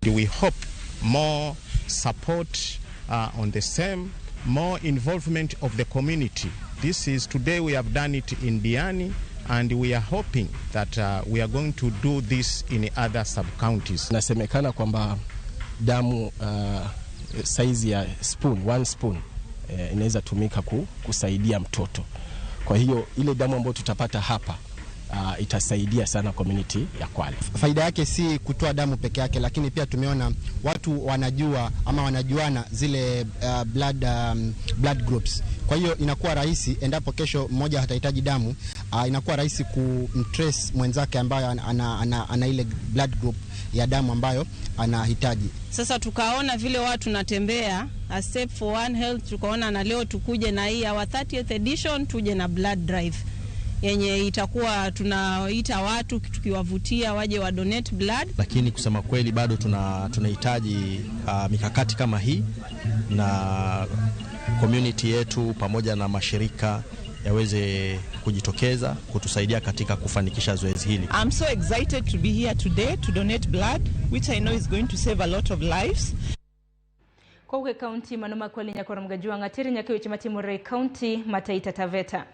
We hope more support on the same, more involvement of the community. This is today we have done it in Diani and we are hoping that we are going to do this in other sub-counties. Nasemekana kwamba damu size ya spoon, 1 spoon inaweza tumika kusaidia mtoto. Kwa hiyo ile damu ambayo tutapata hapa itasaidia sana community ya Kwale. Faida yake si kutoa damu peke yake, lakini pia tumeona watu wanajua ama wanajuana zile blood groups. Kwa hiyo inakuwa rahisi endapo kesho mmoja hatahitaji damu, inakuwa rahisi kumtrace mwenzake ambaye ana ile blood group ya damu ambayo anahitaji. Sasa tukaona vile watu natembea a step for one health, tukaona na leo tukuje na hii our 30th edition tuje na blood drive yenye itakuwa tunaita watu tukiwavutia waje wa donate blood. Lakini kusema kweli bado tunahitaji mikakati kama hii na community yetu pamoja na mashirika yaweze kujitokeza kutusaidia katika kufanikisha zoezi hili. I'm so excited to be here today to donate blood, which I know is going to save a lot of lives. Kowe county manoma kwali nyakora mgajuanga tiri nyake weche matimore county Mataita Taveta.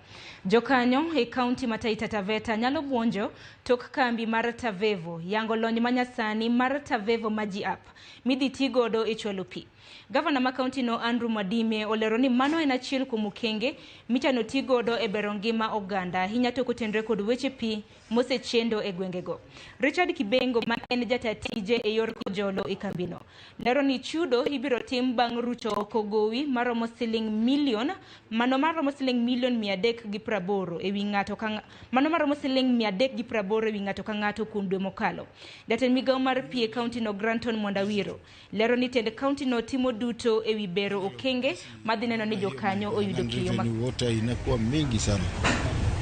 Jokanyo county Mataita Taveta nyalo buonjo tok kambi mar Tavevo yango lony manyasani mar Tavevo maji app midhi tigodo e chwalo pi. Governor ma county no Andrew Mwadime olero ni mano en achiel kuom okenge michano tigodo e bero ngima oganda hinya to kotenre kod weche pi mosechendo e gwengego. Richard Kibengo ma en jatatije e yor kojolo e kambino lero ni chudo ibiro tim bang' rucho kogowi maromo siling milion 380 ewi ng'ato ka mano maromo siling 380 ewi ng'ato ka ng'ato kuom dwe mokalo. Jatend migawo mar pi e county no Granton Mwandawiro lero ni tend county no timo duto ewi bero okenge madhi neno ni jokanyo oyudo pi water inakuwa mingi sana,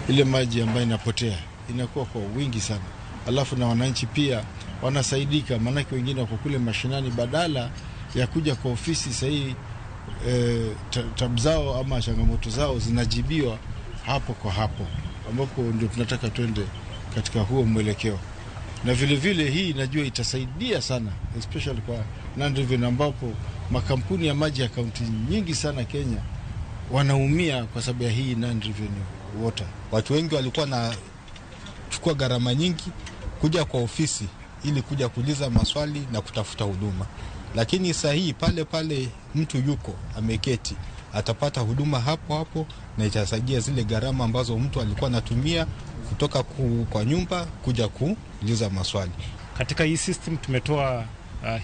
ile maji ambayo inapotea inakuwa kwa wingi sana, alafu na wananchi pia wanasaidika, manake wengine wako kule mashinani, badala ya kuja kwa ofisi sahihi tabu zao ama changamoto zao zinajibiwa hapo kwa hapo, ambapo ndio tunataka twende katika huo mwelekeo. Na vile vile hii najua itasaidia sana especially kwa non-revenue, ambapo makampuni ya maji ya kaunti nyingi sana Kenya wanaumia kwa sababu ya hii non-revenue water. Watu wengi walikuwa na chukua gharama nyingi kuja kwa ofisi ili kuja kuuliza maswali na kutafuta huduma, lakini sahihi pale pale mtu yuko ameketi atapata huduma hapo hapo, na itasaidia zile gharama ambazo mtu alikuwa anatumia kutoka kwa nyumba kuja kuuliza maswali. Katika hii system tumetoa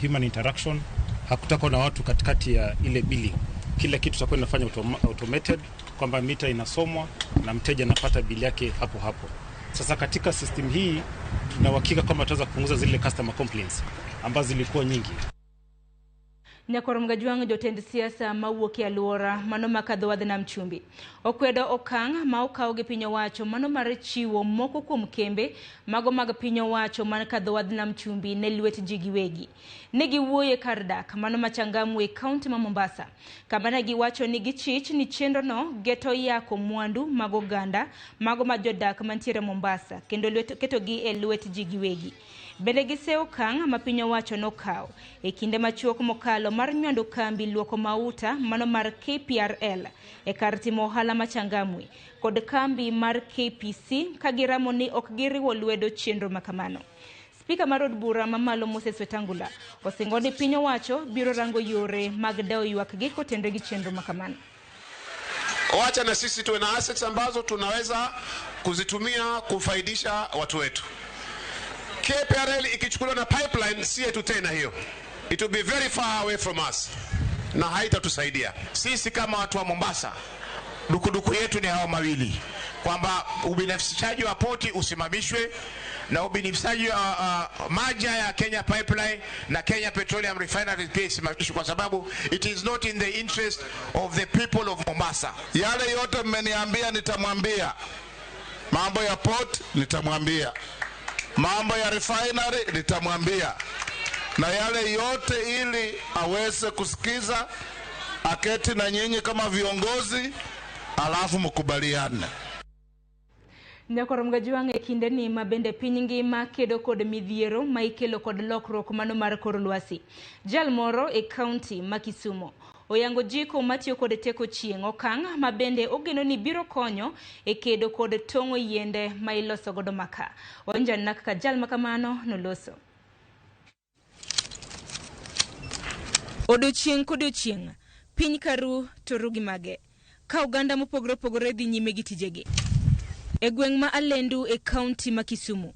human interaction, hakutakuwa na watu katikati ya ile billing. Kila kitu tutakuwa tunafanya automated, kwamba mita inasomwa na mteja anapata bili yake hapo hapo. Sasa katika system hii tuna uhakika kwamba tutaweza kupunguza zile customer complaints ambazo zilikuwa nyingi. Nyakoro mgajuang jotend siasa mawuok e aluora mano makadho wadh nam chumbi okwedo okang' ma okaw gi piny owacho mano mar chiwo moko kuom kembe mago mag piny owacho man kadho wadh nam chumbi ne lwet ji giwegi. Ne giwuoye kar dak mano machangamwe kaunti ma Mombasa kama ne giwacho ni gichich ni chenro no geto yako mwandu mag oganda mago ma jodak mantiere Mombasa kendo ketogi e lwet ji giwegi. Bende giseo okang' ma piny owacho nokaw e kinde machuok mokalo mar nywando kambi luoko mauta mano mar KPRL e kar timo ohala machangamwe kod kambi mar KPC kagiramo ni ok giriwo lwedo chenro makamano. Spika mar od bura mamalo Moses Wetangula osingo ni piny owacho biro rango yore mag dao ywak gi kotenre gi chenro makamano. Wacha na sisi tuwe na assets ambazo tunaweza kuzitumia kufaidisha watu wetu. KPRL ikichukuliwa na pipeline si yetu tena hiyo. It will be very far away from us. Na haitatusaidia. Sisi kama watu wa Mombasa, dukuduku yetu ni hao mawili. Kwamba ubinafsishaji wa poti usimamishwe na ubinafsishaji wa maji ya Kenya Pipeline na Kenya Petroleum Refinery pia isimamishwe, kwa sababu it is not in the interest of the people of Mombasa. Yale yote mmeniambia nitamwambia. Mambo ya port nitamwambia. Mambo ya refinery nitamwambia, na yale yote ili aweze kusikiza, aketi na nyinyi kama viongozi alafu mkubaliane. Nyakoro mgajuang e kinde ni mabende piny ngima kedo kod midhiero ma ikelo kod lokruok mano mar kor lwasi. Jal moro e county ma Kisumo oyango jiko matiyo kod teko chieng' okang' mabende ogeno ni biro konyo e kedo kod tong'o yiende ma iloso godo maka. Onjan na kaka jal makamano noloso. Odiochieng' kodiochieng' piny karu to rugi mage ka oganda mopogore opogore dhi nyime gi tijegi. E gweng' ma Alendu e county ma Kisumu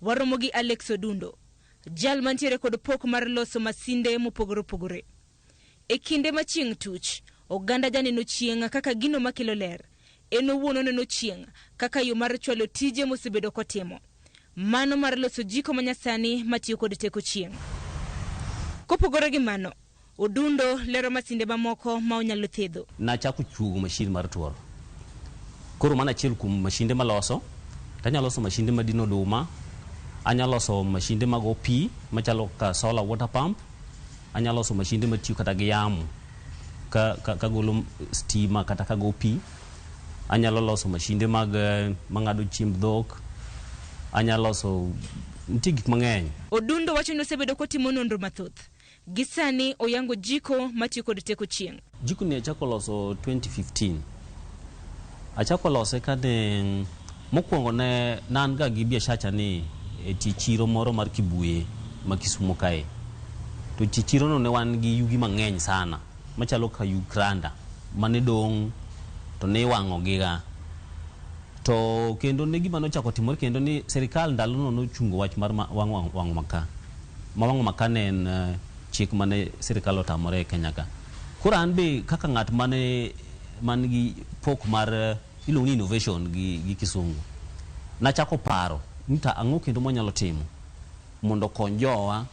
waromo gi Alex Odundo, jal mantiere kod pok mar loso masinde mopogore opogore. E kinde ma chieng' tuch oganda janeno chieng' kaka gino makelo ler, eno wuono neno chieng' kaka yo mar chwalo tije mosebedo kotimo mano mar loso jiko manyasani matiyo kod teko chieng'. Kopogore gi mano, Odundo lero masinde mamoko ma onyalo thedho. Nachako chugo mashin mar tuoro. Koro mana achiel kuom mashinde maloso, tanyalo loso mashinde madino oduma, anyalo loso mashinde mago pi machalo ka solar water pump, anyalo loso mashinde matiyo kata gi yamo ka golo stima kata ka go pi, anyalo loso mashinde mag mang'ado chiemb dhok, anyalo loso nitie gik mang'eny. Odundo wacho ni osebedo kotimo nonro mathoth gisani oyango jiko matiyo kod teko chieng'. Jiko ni achako loso 2015. Achako lose kane mokwongo ne nan ga gi biashara ni chiro moro mar Kibuye ma Kisumu kae. To chiro no ne wan gi yugi mang'eny sana machalo ka Ukraanda mane dong to ne wango giga. To kendo ne gima nochako timore kendo ni serikal ndalo no chungo wach mar wango maka. Wango maka ne en chik mane serikal otamore Kenya ka. Koro an be kaka ng'at mane man gi pok mar iloni innovation gi Kisungu. Nachako paro nita ang'o kendo monyalo timo mondo kony jowa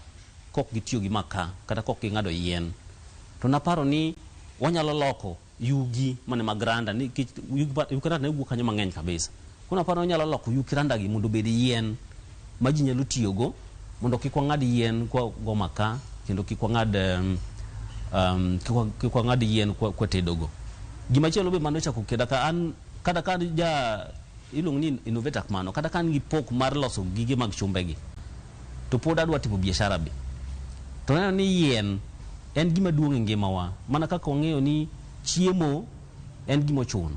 kok gitiyo gi maka kata kok ging'ado yien. To naparo ni wanyalo loko yugi mane magranda ni Ukraanda ne wuok kanyo mang'eny kabisa. Kuna paro wanyalo loko Ukraanda gi mondo bed yien ma ji nyalo tiyogo mondo kik wang'ad yien go maka kendo kik wang'ad yien kwa tedogo. Gima chielo be mano chako keda ka an kada kan ja ilong ni innovator kamano kada kan gi pok mar loso gige mag chumbegi to pod adwa timo biashara be. To neno ni yien en gima duong' e ngimawa mana kaka wang'eyo ni chiemo en gima chuno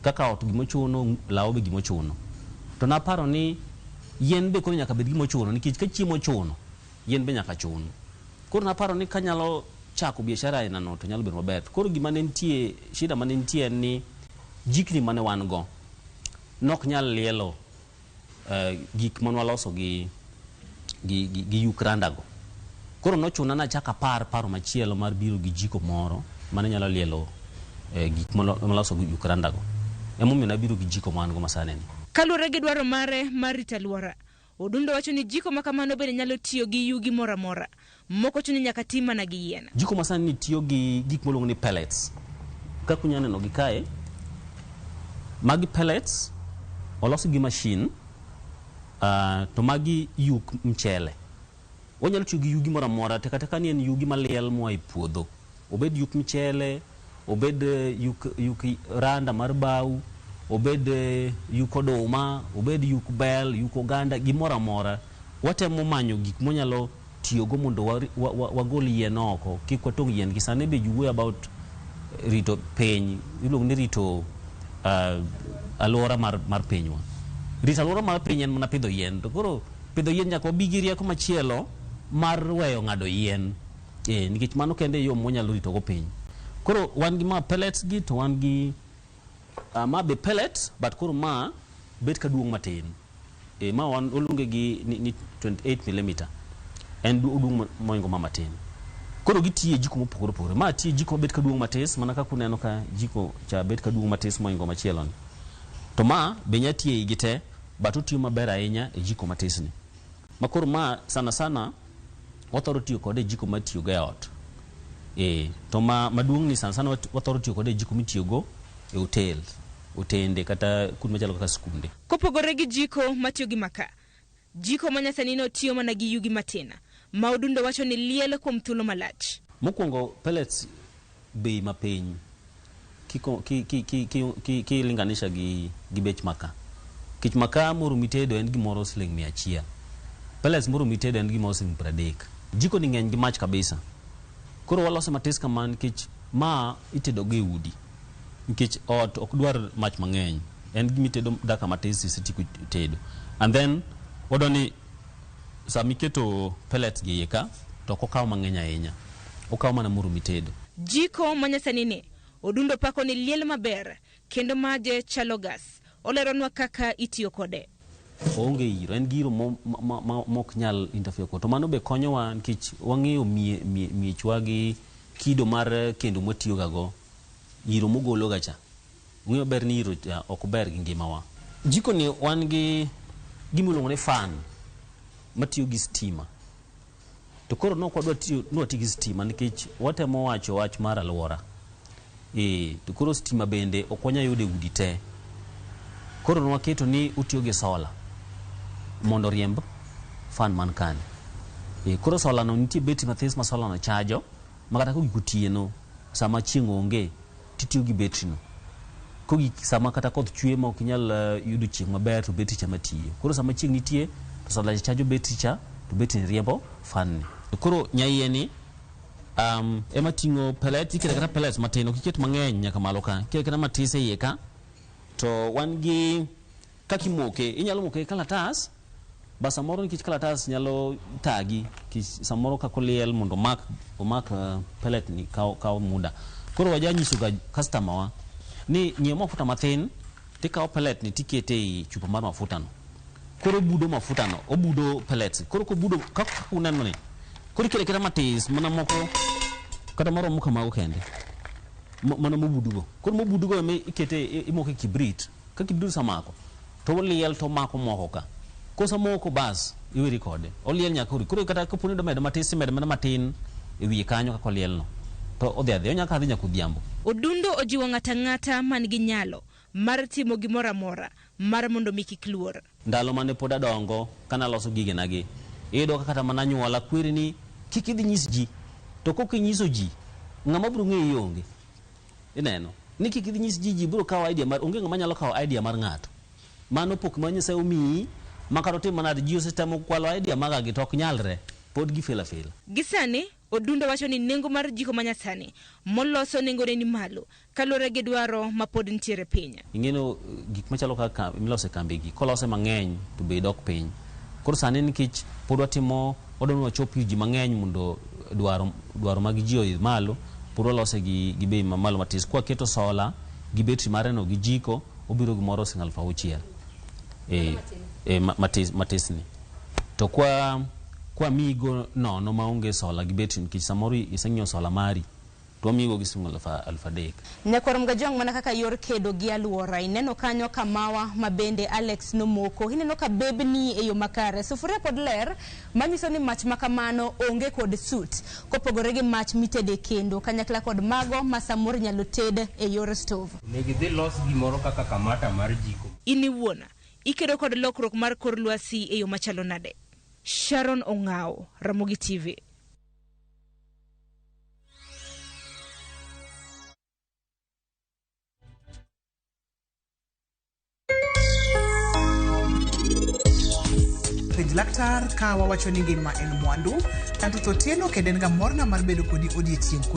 kaka ot gima chuno lawo be gima chuno. To naparo ni yien be koro nyaka bed gima chuno nikech ka chiemo chuno yien be nyaka chuno. Koro naparo ni kanyalo chako biashara ina no to nyalo bedo maber. Koro gima ne nitie shida mane nitie ni jikni mane wan go nok nyal lielo gik manwa loso gi Ukraanda go. Koro nochuna na chaka paro machielo mar biro gi jiko moro mane nyalo lielo gik maloso gi Ukraanda go. Emomiyo na biro gi jiko man go masane ni. Kaluwore gi dwaro mare mar rito alwora, Odundo wacho ni jiko makamano bende nyalo tiyo gi yugi mora mora. Moko chuni nyaka tim mana gi yien. Jiko masani ni tiyo gi gik moluongo ni pellets. Kaka unyalo neno gi kae, magi pellets olosi gi machine to magi yuk mchele. Wanyalo tiyo gi yugi mora mora te kata kani en yugi maliel moa e puodho. Obed yuk mchele, obed yuk randa mar bau, obed yuk oduma, obed yuk bel, yuk oganda, gimora mora. Watemo manyo gik monyalo tiyogo mondo wagol yien oko kik watong' yien gi sane be you about rito piny iluongo ni rito alwora mar pinywa. Rito alwora mar piny en mana pidho yien. To koro pidho yien nyaka wabi gi rieko machielo mar weyo ng'ado yien nikech mano kende yo monyalo ritogo piny. Koro wan gi ma pellets gi to wan gi ma be pellets but koro ma bet kaduong' matin. Ma wan olunge gi ni 28 mm en duong' moingo matin. Koro gitiye jiko mopogore opogore. Ma tiye jiko bet kaduong' matis mana kaka uneno ka jiko cha bet kaduong' matis moingo machielo ni. To ma be nya tiye igi te but otiyo maber ahinya e jiko matis ni. Ma koro ma sana wathoro tiyo kode jiko matiyo go e ot. To maduong' ni sana wathoro tiyo kode jiko mitiyogo e hotel, otende kata kuonde machalo kaka skunde. Kopogore gi jiko matiyo gi maka, jiko manyasani no tiyo mana gi yugi matina. Ma Odundo wacho ni lielo kuom thuolo malach. Mokwongo pellets bei mapiny kilinganisha gi bech maka. Kich maka moro mitedo en gimoro siling 100. Pellets moro mitedo en gimoro siling 30. Jiko ni ng'eny gi mach kabisa. Koro walose matis kaman kich ma itedo gi udi. Nikech ot ok dwar mach mang'eny. En gimitedo daka matis isetieko tedo. And then wadoni samiketo pellets gi yeka to kokaw mang'eny ahinya. Okaw mana moro mitedo. Jiko manyasani ni Odundo pako ni liel maber kendo maje chalo gas. Oleronwa kaka itiyo kode. Onge iro en giro mok nyal interfere ko. To mano be konyowa nikech wang'eyo miechwa gi kido mar kendo mwatiyo gago iro mogolo gacha. Ng'eyo ber ni iro ok ber gi ngimawa. Jiko ni wan gi gimuluongo ni fan matiyo gi stima. To koro nok wadwa tiyo gi stima nikech watemo wacho wach mar alwora. To koro stima bende ok wanya yude udi te. Koro nwaketo ni utiyo gi sola mondo riemb fan man kani. Koro sola no nitie betri mathis ma sola no chajo makata kogikotieno sama chieng' onge titiyo gi betri no. Sama kata koth chwe ma ok inyal yudo chieng' maber to betri cha matiyo. Koro sama chieng' nitie to sola chajo betri cha to betri riembo fan ni. Koro nyaiye ni ema tingo pellet ikete kata pellet matino kiket mang'eny nyaka malo ka kete matise iye ka to wan gi kakimoke inyalo moke kalatas ba samoro nikech kalatas nyalo tagi samoro ka koliel mondo omak pellet ni kaw muda koro wajanyiso ga customer wa ni nyie mafuta mathin tikaw pellet ni tikete i chupa mar mafuta no koro budo mafuta no obudo pellets koro ko budo kaka uneno ni koro kete matis mana moko kata moro muka mago kende mana mobudugo koro mobudugo eme ikete imoke kibrit ka kibrit samako to liel to mako moko ka kosa moko bas iweri kode oliel nyaka koro kata kaponi do medo matis medo mana matin ewi kanyo ka koliel no to odhiadhi nyaka dhi nyaka odhiambo. Odundo ojiwo ng'ata man gi nyalo mar timo gimoro amora mar mondo mi kik luor. Ndalo mane pod adongo kana loso gige nagi iyudo kata mana nyuola kwiri ni kik idhi nyis ji to kok inyiso ji ng'ama biro ng'eyi onge ineno ni kik idhi nyis ji biro kawo idea mar onge ng'ama nyalo kawo idea mar ng'ato mano pok ma Nyasaye omiyi makaro tim manade ji ositemo kwalo idea maga gi tok nyalre pod gifela fela. Gisani Odundo wacho ni nengo mar jiko manyasani moloso nengo ni malo kalore gi dwaro ma pod ntiere piny. Ingeno gik machalo kaka milose kambi gi kolose mang'eny to be dok piny. Koro sani nikech pod watimo odonwa chopi ji mang'eny mondo dwaro mag ji oidh malo pod lose gi bei mamalo matis kwa keto sola gi betri mare no gi jiko obiro gimoro singal fa uchiel matis ni to kwa migo no maonge sola gi betri nikech samoro iseng'iewo sola mari to migo gi singal fa alfa dek. Nyakorom gajong mana kaka yor kedo gi aluora ineno kanyo kamawa mabende Alex nomoko ineno ka bebni e yo makare sufuria pod ler manyiso ni mach makamano onge kod sut kopogore gi mach mitede kendo kanyakla kod mago masamoro nyalo ted e yor stove. Negi dhi los gimoro kaka kamata mar jiko. Ini wuona ikedo kod lokruok mar kor lwasi e yo machalo nade. Sharon Ongao, Ramogi TV. Penj laktar ka wawacho ni ngima en mwandu tanto to tieno kendo en ga morna mar bedo kodi odiechieng'.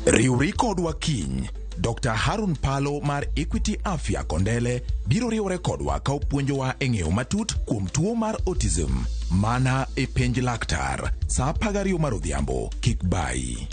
Riwri kodwa kiny. Dr. Harun Palo mar Equity Afya Kondele biro riwore kodwa ka opuonjowa e ng'eyo matut kuom tuo mar autism mana e penj laktar saa 12 mar odhiambo kik bayi.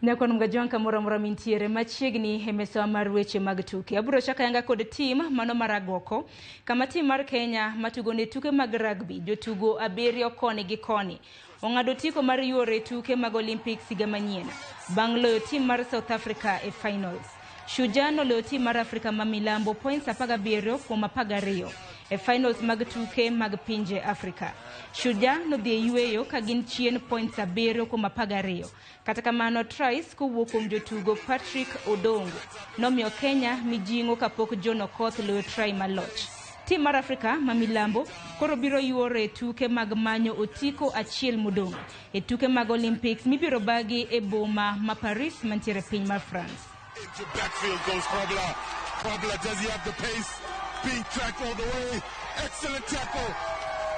Nyakon mgajwanka mora mintiere machiegni hemesawa mar weche mag tuke. Aburo chaka yanga kod team mano maragoko. Kama team mar Kenya matugo ne tuke mag rugby jotugo abirio koni gi koni. Ong'ado tiko mar yore tuke mag Olympics higa manyien. Bang' loyo team mar South Africa e finals. Shujaa noloyo team mar Afrika ma Milambo points 17 kuom 12 e finals mag tuke mag pinje Afrika. Shujaa nodhi yueyo ka gin chien points 7 kuom 12. Kata kamano tries kowuok kuom jotugo Patrick Odongo nomiyo Kenya mijingo kapok John Okoth loyo try maloch. Team mar Afrika ma Milambo koro biro yuore tuke mag manyo otiko achiel modong e tuke mag Olympics mibiro bagi e boma ma Paris mantiere piny mar France. Into backfield goes Probla. Probla, does he have the pace? Being tracked all the way. Excellent tackle.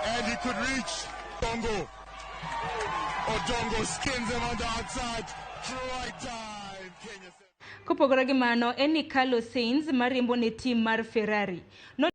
And he could reach Dongo. Odongo skins him on the outside. Try time. Kenya. Kopogore gi mano, eni Carlos Sainz marimbo ne team mar Ferrari.